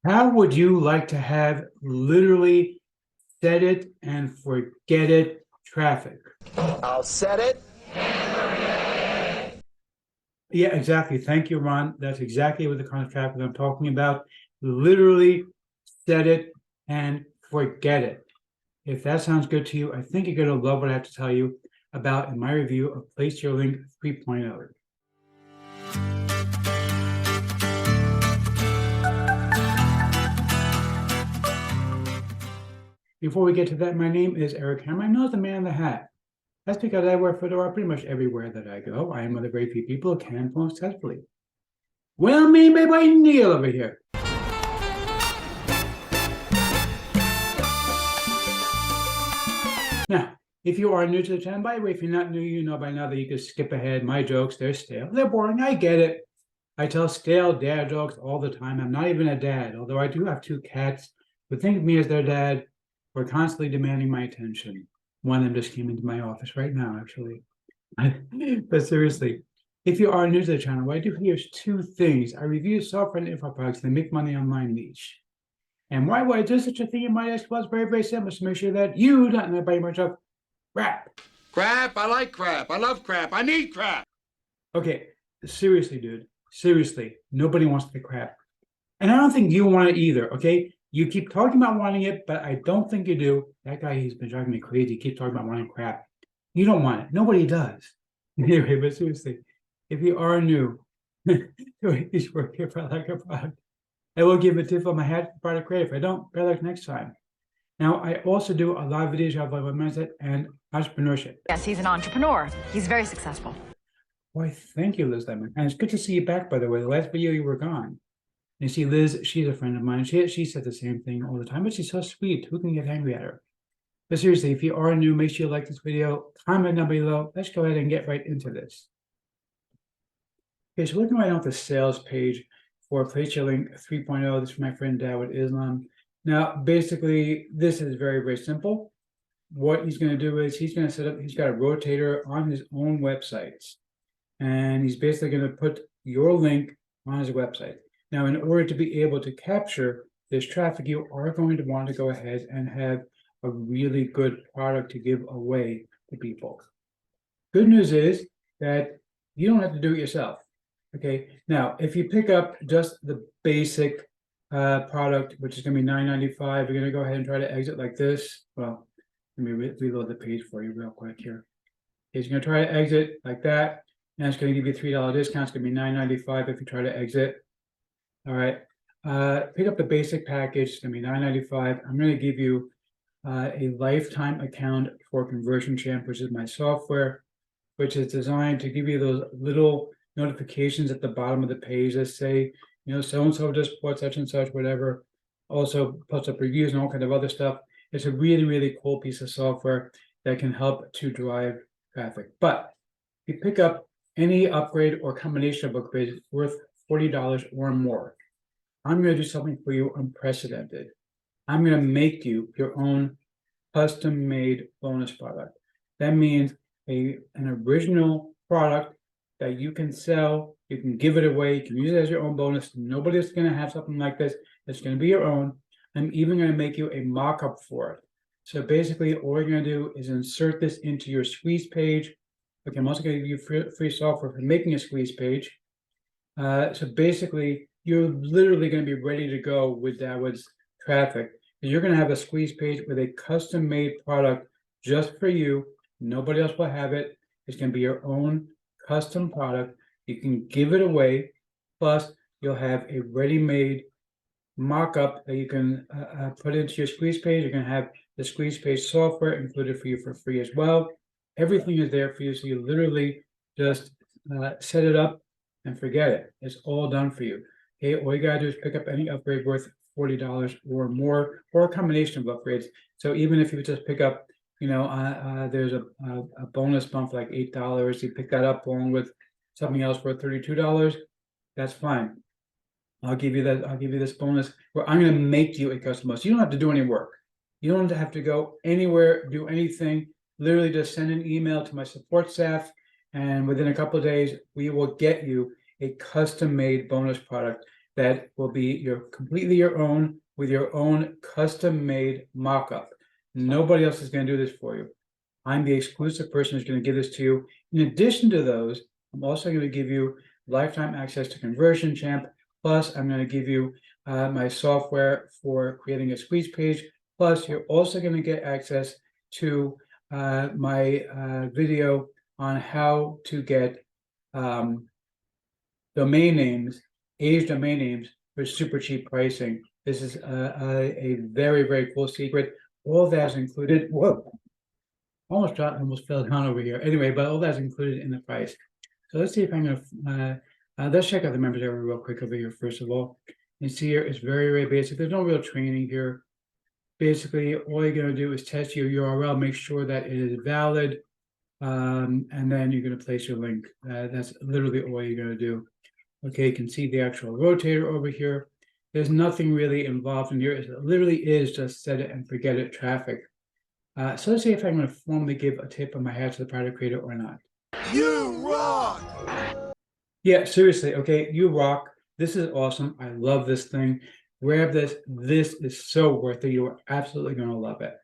How would you like to have literally set it and forget it traffic? I'll set it. Yeah, exactly. Thank you, Ron. That's exactly what the kind of traffic I'm talking about. Literally set it and forget it. If that sounds good to you, I think you're going to love what I have to tell you about in my review of Place Your Link 3.0. Before we get to that, my name is Eric Hammer. I'm not the man in the hat. That's because I wear fedora pretty much everywhere that I go. I am one of the very few people who can phone successfully. Well, me, baby, Neil over here. Now, if you are new to the channel, by the way, if you're not new, you know by now that you can skip ahead. My jokes, they're stale. They're boring. I get it. I tell stale dad jokes all the time. I'm not even a dad, although I do have two cats who think of me as their dad. We're constantly demanding my attention. One of them just came into my office right now, actually. But seriously, if you are new to the channel, what I do here is two things. I review software and info products that make money online niche. And why would I do such a thing? You might ask, well, it's very, very simple to make sure that you don't end up buying much of crap. Crap. I like crap. I love crap. I need crap. Okay, seriously, dude. Seriously, nobody wants the crap. And I don't think you want it either, okay? You keep talking about wanting it, but I don't think you do. That guy, he's been driving me crazy. He keeps talking about wanting crap. You don't want it. Nobody does. Anyway, but seriously, if you are new, please work here for like a product. I will give a tip on my hat for product creator. If I don't, better luck next time. Now, I also do a lot of videos about mindset and entrepreneurship. Yes, he's an entrepreneur. He's very successful. Why, thank you, Liz Lemon. And it's good to see you back, by the way. The last video you were gone. You see, Liz, she's a friend of mine. She said the same thing all the time, but she's so sweet. Who can get angry at her? But seriously, if you are new, make sure you like this video, comment down below. Let's go ahead and get right into this. Okay, so looking right on the sales page for Place Your Link 3.0, this is my friend Dawud Islam. Now, basically, this is very, very simple. What he's going to do is he's going to set up, he's got a rotator on his own websites. And he's basically going to put your link on his website. Now, in order to be able to capture this traffic, you are going to want to go ahead and have a really good product to give away to people. Good news is that you don't have to do it yourself. Okay, now, if you pick up just the basic product, which is going to be $9.95, you're going to go ahead and try to exit like this. Well, let me reload the page for you real quick here. Okay, so you're going to try to exit like that. And it's going to give you a $3 discount. It's going to be $9.95 if you try to exit. All right. Pick up the basic package. It's going to be $9.95. I'm going to give you a lifetime account for Conversion Champ, which is my software, which is designed to give you those little notifications at the bottom of the page that say, you know, so-and-so just bought such and such, whatever. Also puts up reviews and all kinds of other stuff. It's a really, really cool piece of software that can help to drive traffic. But if you pick up any upgrade or combination of upgrades worth $40 or more, I'm going to do something for you unprecedented. I'm going to make you your own custom-made bonus product. That means an original product that you can sell, you can give it away, you can use it as your own bonus. Nobody's going to have something like this. It's going to be your own. I'm even going to make you a mock-up for it. So basically, all you're going to do is insert this into your squeeze page. Okay, I'm also going to give you free software for making a squeeze page. So basically, you're literally going to be ready to go with Dawud's traffic. You're going to have a squeeze page with a custom-made product just for you. Nobody else will have it. It's going to be your own custom product. You can give it away. Plus, you'll have a ready-made mock-up that you can put into your squeeze page. You're going to have the squeeze page software included for you for free as well. Everything is there for you, so you literally just set it up and forget it. It's all done for you. Okay, all you gotta do is pick up any upgrade worth $40 or more, or a combination of upgrades. So even if you just pick up, you know, there's a bonus bump for like $8, you pick that up along with something else worth $32, that's fine. I'll give you that. I'll give you this bonus where I'm going to make you a custom bonus. You don't have to do any work. You don't have to go anywhere, do anything. Literally just send an email to my support staff, and within a couple of days, we will get you a custom-made bonus product that will be completely your own with your own custom-made mock-up. Nobody else is going to do this for you. I'm the exclusive person who's going to give this to you. In addition to those, I'm also going to give you lifetime access to Conversion Champ. Plus, I'm going to give you my software for creating a squeeze page. Plus, you're also going to get access to my video on how to get domain names, age domain names for super cheap pricing. This is a very, very cool secret. All that's included. Whoa, almost dropped, almost fell down over here. Anyway, but all that's included in the price. So let's see if I'm gonna let's check out the members area real quick over here. First of all, you see here it's very, very basic. There's no real training here. Basically, all you're gonna do is test your URL, make sure that it is valid, and then you're gonna place your link. That's literally all you're gonna do. Okay, you can see the actual rotator over here. There's nothing really involved in here. It literally is just set it and forget it traffic. So let's see if I'm going to formally give a tip on my hat to the product creator or not. You rock! Yeah, seriously. Okay, you rock. This is awesome. I love this thing. Grab this. This is so worth it. You are absolutely going to love it.